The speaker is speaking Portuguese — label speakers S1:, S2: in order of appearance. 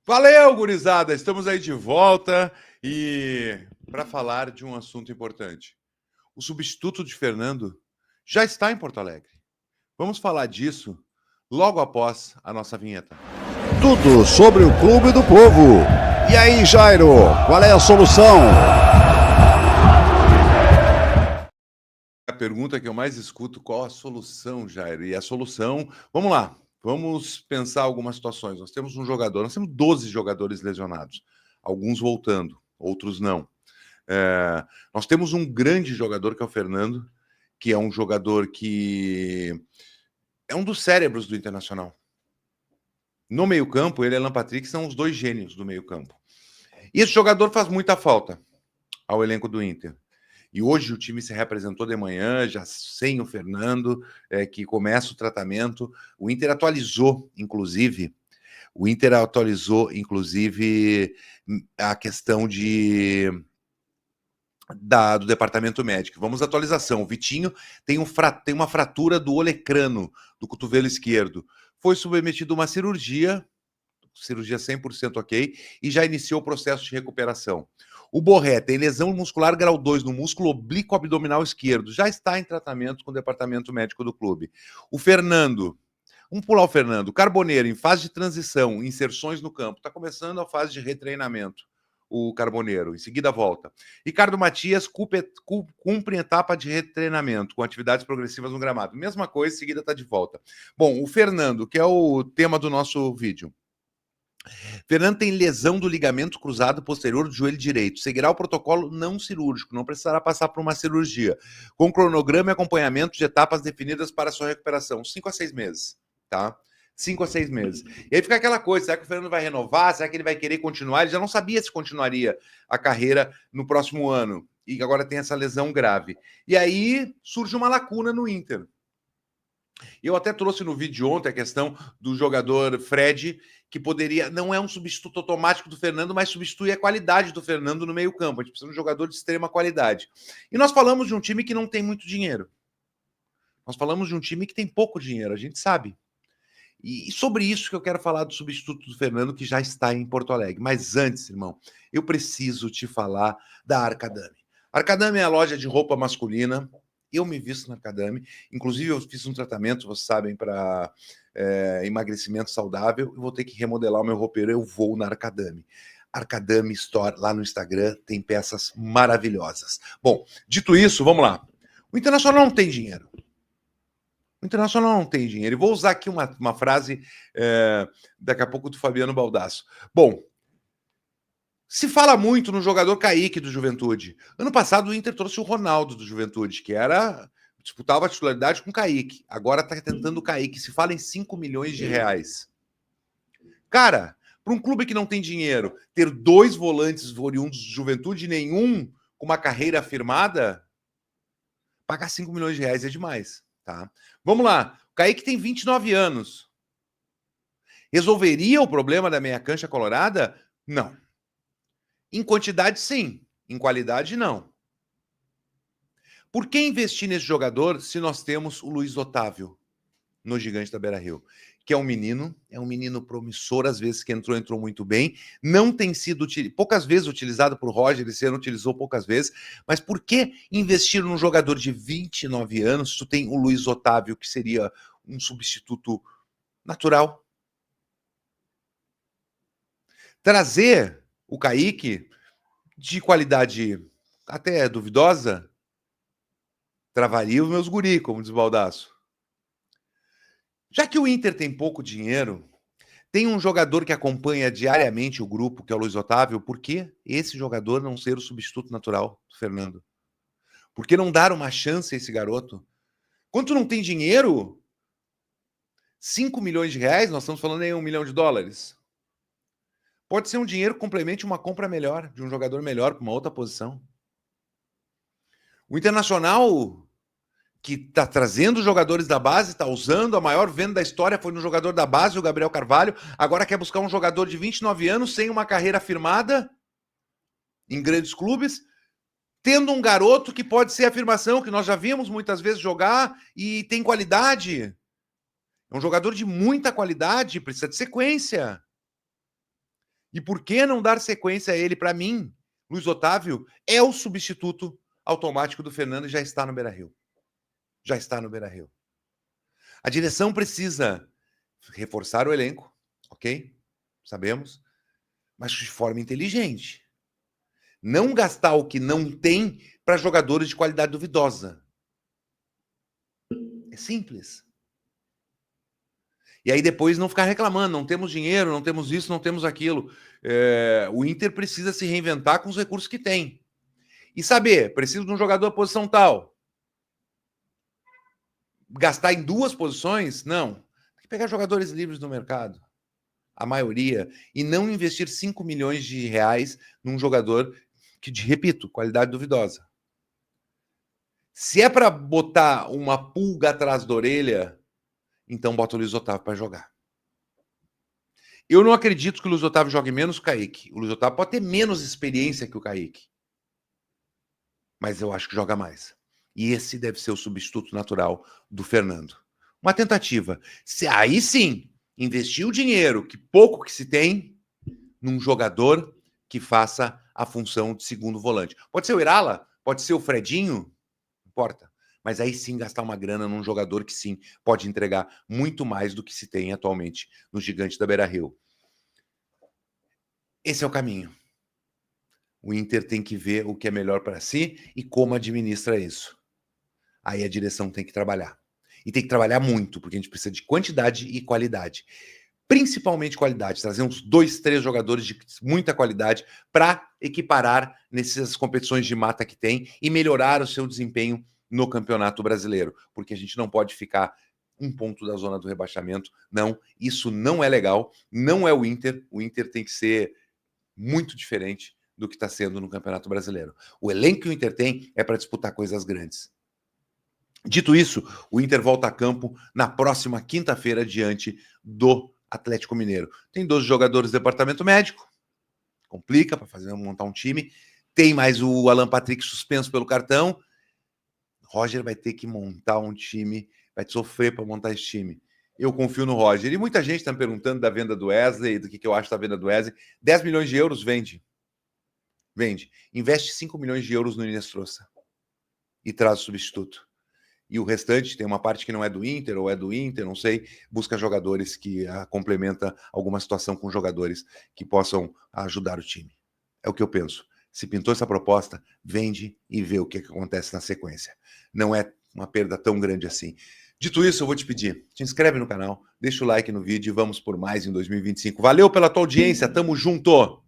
S1: Valeu, gurizada! Estamos aí de volta e para falar de um assunto importante. O substituto de Fernando já está em Porto Alegre. Vamos falar disso logo após a nossa vinheta.
S2: Tudo sobre o Clube do Povo. E aí, Jairo, qual é a solução?
S1: A pergunta que eu mais escuto, qual a solução, Jair? E a solução, vamos lá, vamos pensar algumas situações. Nós temos 12 jogadores lesionados, alguns voltando, outros não. Nós temos um grande jogador que é o Fernando, que é um jogador que é um dos cérebros do Internacional. No meio-campo, ele e Alan Patrick são os dois gênios do meio-campo. E esse jogador faz muita falta ao elenco do Inter. E hoje o time se representou de manhã, já sem o Fernando, que começa o tratamento. O Inter atualizou, inclusive, a questão do departamento médico. Vamos à atualização. O Vitinho tem uma fratura do olecrano, do cotovelo esquerdo. Foi submetido a uma cirurgia 100% ok, e já iniciou o processo de recuperação. O Borré tem lesão muscular grau 2 no músculo oblíquo abdominal esquerdo, já está em tratamento com o departamento médico do clube. O Fernando, vamos pular o Fernando, Carboneiro em fase de transição, inserções no campo, está começando a fase de retreinamento, o Carboneiro, em seguida volta. Ricardo Matias cumpre etapa de retreinamento, com atividades progressivas no gramado. Mesma coisa, em seguida está de volta. Bom, o Fernando, que é o tema do nosso vídeo. Fernando tem lesão do ligamento cruzado posterior do joelho direito. Seguirá o protocolo não cirúrgico, não precisará passar por uma cirurgia, com cronograma e acompanhamento de etapas definidas para sua recuperação, 5 a 6 meses, tá? 5 a 6 meses. E aí fica aquela coisa, será que o Fernando vai renovar? Será que ele vai querer continuar? Ele já não sabia se continuaria a carreira no próximo ano, e agora tem essa lesão grave. E aí surge uma lacuna no Inter. Eu até trouxe no vídeo ontem a questão do jogador Fred, que poderia, não é um substituto automático do Fernando, mas substitui a qualidade do Fernando no meio-campo. A gente precisa de um jogador de extrema qualidade. E nós falamos de um time que não tem muito dinheiro. Nós falamos de um time que tem pouco dinheiro, a gente sabe. E sobre isso que eu quero falar do substituto do Fernando, que já está em Porto Alegre. Mas antes, irmão, eu preciso te falar da Arcadame. Arcadame é a loja de roupa masculina. Eu me visto na Arcadame. Inclusive, eu fiz um tratamento, vocês sabem, para emagrecimento saudável. Eu vou ter que remodelar o meu roupeiro. Eu vou na Arcadame. Arcadame Store, lá no Instagram, tem peças maravilhosas. Bom, dito isso, vamos lá. O Internacional não tem dinheiro. O Internacional não tem dinheiro. E vou usar aqui uma frase daqui a pouco do Fabiano Baldasso. Bom, se fala muito no jogador Kaique do Juventude. Ano passado o Inter trouxe o Ronaldo do Juventude, que disputava a titularidade com o Kaique. Agora está tentando o Kaique. Se fala em 5 milhões de reais. Cara, para um clube que não tem dinheiro, ter 2 volantes oriundos de Juventude, nenhum com uma carreira afirmada, pagar 5 milhões de reais é demais. Tá? Vamos lá. O Kaique tem 29 anos. Resolveria o problema da meia cancha colorada? Não. Em quantidade, sim. Em qualidade, não. Por que investir nesse jogador se nós temos o Luiz Otávio no Gigante da Beira-Rio? Que é um menino promissor, às vezes que entrou muito bem, não tem sido poucas vezes utilizado por Roger, esse ano utilizou poucas vezes, mas por que investir num jogador de 29 anos se tu tem o Luiz Otávio, que seria um substituto natural? Trazer o Kaique de qualidade até duvidosa travaria os meus guri, como diz Baldasso. Já que o Inter tem pouco dinheiro, tem um jogador que acompanha diariamente o grupo, que é o Luiz Otávio. Por que esse jogador não ser o substituto natural do Fernando? Por que não dar uma chance a esse garoto? Quando tu não tem dinheiro, 5 milhões de reais, nós estamos falando em $1 milhão. Pode ser um dinheiro que complemente uma compra melhor, de um jogador melhor para uma outra posição. O Internacional, que está trazendo jogadores da base, está usando, a maior venda da história foi no jogador da base, o Gabriel Carvalho, agora quer buscar um jogador de 29 anos, sem uma carreira firmada, em grandes clubes, tendo um garoto que pode ser afirmação, que nós já vimos muitas vezes jogar e tem qualidade. É um jogador de muita qualidade, precisa de sequência. E por que não dar sequência a ele? Para mim, Luiz Otávio é o substituto automático do Fernando e já está no Beira-Rio. Já está no Beira-Rio. A direção precisa reforçar o elenco, ok? Sabemos, mas de forma inteligente. Não gastar o que não tem para jogadores de qualidade duvidosa. É simples. E aí depois não ficar reclamando, não temos dinheiro, não temos isso, não temos aquilo. O Inter precisa se reinventar com os recursos que tem. E saber, preciso de um jogador à posição tal. Gastar em 2 posições? Não. Tem que pegar jogadores livres no mercado. A maioria. E não investir 5 milhões de reais num jogador que, repito, qualidade duvidosa. Se é para botar uma pulga atrás da orelha, então bota o Luiz Otávio para jogar. Eu não acredito que o Luiz Otávio jogue menos que o Kaique. O Luiz Otávio pode ter menos experiência que o Kaique. Mas eu acho que joga mais. E esse deve ser o substituto natural do Fernando. Uma tentativa. Aí sim, investir o dinheiro, que pouco que se tem, num jogador que faça a função de segundo volante. Pode ser o Irala, pode ser o Fredinho, não importa. Mas aí sim gastar uma grana num jogador que sim pode entregar muito mais do que se tem atualmente no Gigante da Beira-Rio. Esse é o caminho. O Inter tem que ver o que é melhor para si e como administra isso. Aí a direção tem que trabalhar. E tem que trabalhar muito, porque a gente precisa de quantidade e qualidade. Principalmente qualidade. Trazer uns 2, 3 jogadores de muita qualidade para equiparar nessas competições de mata que tem e melhorar o seu desempenho no Campeonato Brasileiro. Porque a gente não pode ficar um ponto da zona do rebaixamento. Não, isso não é legal. Não é o Inter. O Inter tem que ser muito diferente do que está sendo no Campeonato Brasileiro. O elenco que o Inter tem é para disputar coisas grandes. Dito isso, o Inter volta a campo na próxima quinta-feira diante do Atlético Mineiro. Tem 12 jogadores do departamento médico, complica para montar um time. Tem mais o Alan Patrick suspenso pelo cartão. Roger vai ter que montar um time, vai sofrer para montar esse time. Eu confio no Roger. E muita gente está me perguntando da venda do Wesley, do que eu acho da venda do Wesley. 10 milhões de euros vende. Vende. Investe 5 milhões de euros no Inestrosa e traz o substituto. E o restante, tem uma parte que não é do Inter, ou é do Inter, não sei, busca jogadores que complementa alguma situação com jogadores que possam ajudar o time. É o que eu penso. Se pintou essa proposta, vende e vê o que acontece na sequência. Não é uma perda tão grande assim. Dito isso, eu vou te pedir, te inscreve no canal, deixa o like no vídeo e vamos por mais em 2025. Valeu pela tua audiência, tamo junto!